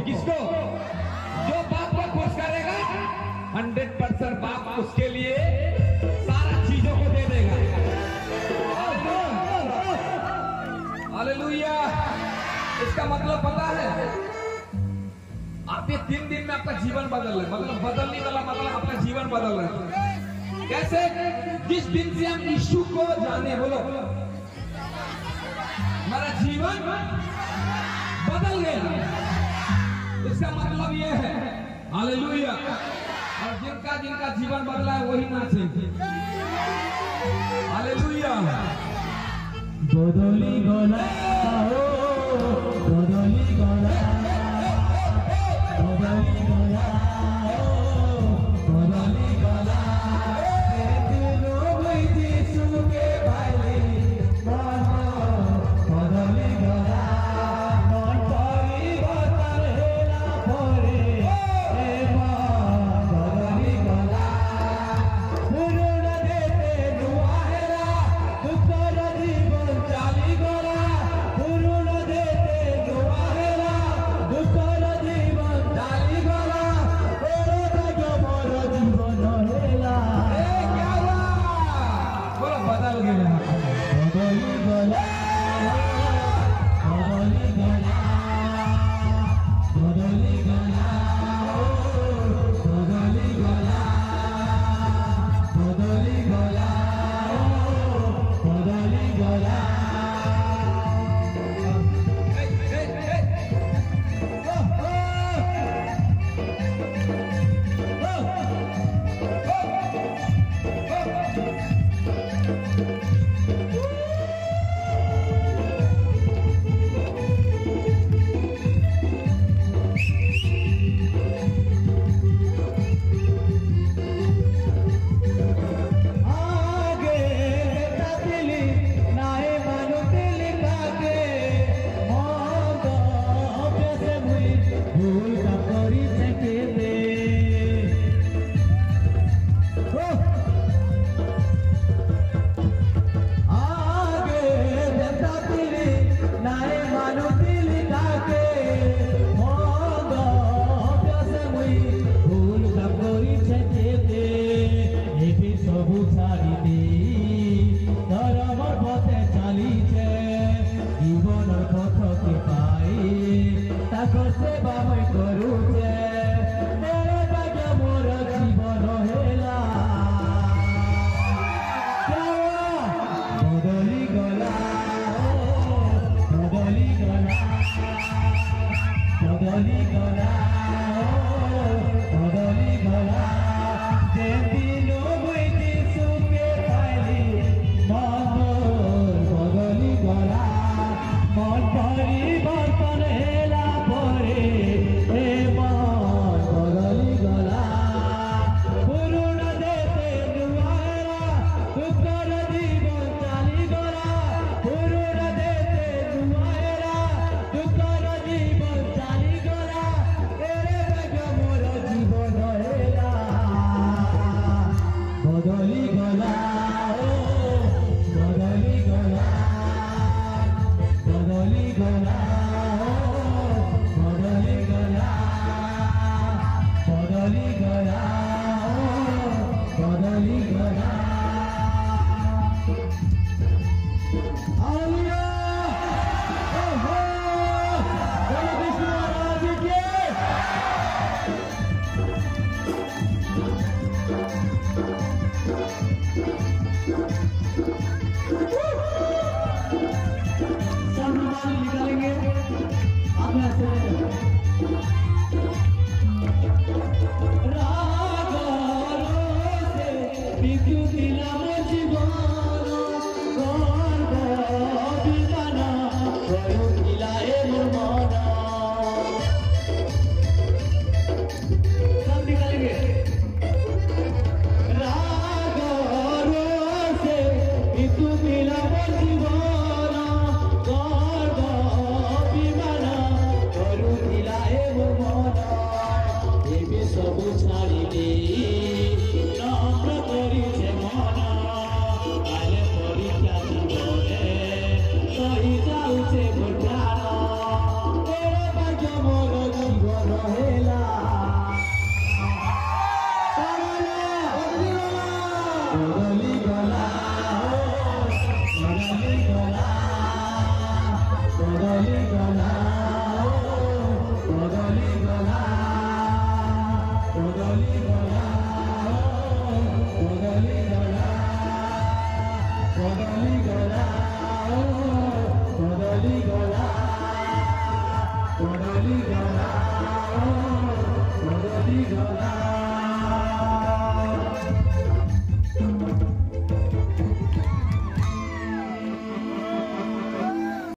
किसको? जो बाप को खुश करेगा 100% बाप उसके लिए सारा चीजों को दे देगा। हालेलुया। इसका मतलब पता है, आप ये 3 दिन में आपका जीवन बदल रहे, मतलब बदलने वाला मतलब आपका जीवन बदल रहा है। कैसे? जिस दिन से हम यीशु को जाने, बोलो हमारा जीवन बदल गया। इसका मतलब ये है, हालेलुया। और जिनका जिनका जीवन बदला है वही नाचे, हालेलुया। बदली गला हो, बदली गला, बदली गला हो, बदली गला। लोग यीशु के भाई बदली गला। मन परिवर्तन हेला परे बदली गला। पूर्ण देते नुआ हेला दुकर जीवन चाली गला। पूर्ण देते नुआ हेला दुकर जीवन चाली गला। मोर जीवन हेला। क्या हुआ? बोलो बदल गया, बदली गला, बदली गला, बदली गला, बदली गला, बदली गला, बदली गला। आगे तातिली नाए मानुतिली काके मग अभ्यासे मुई भूल का करी छके दे। आगे तातिली नाए मानुतिली काके मग अभ्यासे मुई भूल का करी छके दे। एभी सबु छाड़ी दे धर्मर पथे चालीछे जीवन पथ के पाई ताको सेवा मैं करूछे। तेरे बागे मोर जीवन हेला। बदली गला, बदली गला, बदली गला, बदली गला। जेती लोग यीशु के भाई मन बदली गला। मन परिवर्तन हेला परे मन बदली गला। पूर्ण देते नुआरा दुकर जीवन चाली गला। पूर्ण देते नुआरा दुकर जीवन चाली गला। বদলি গলা বদলি গলা বদলি গলা বদলি গলা বদলি গলা বদলি গলা বদলি গলা বদলি গলা বদলি গলা বদলি গলা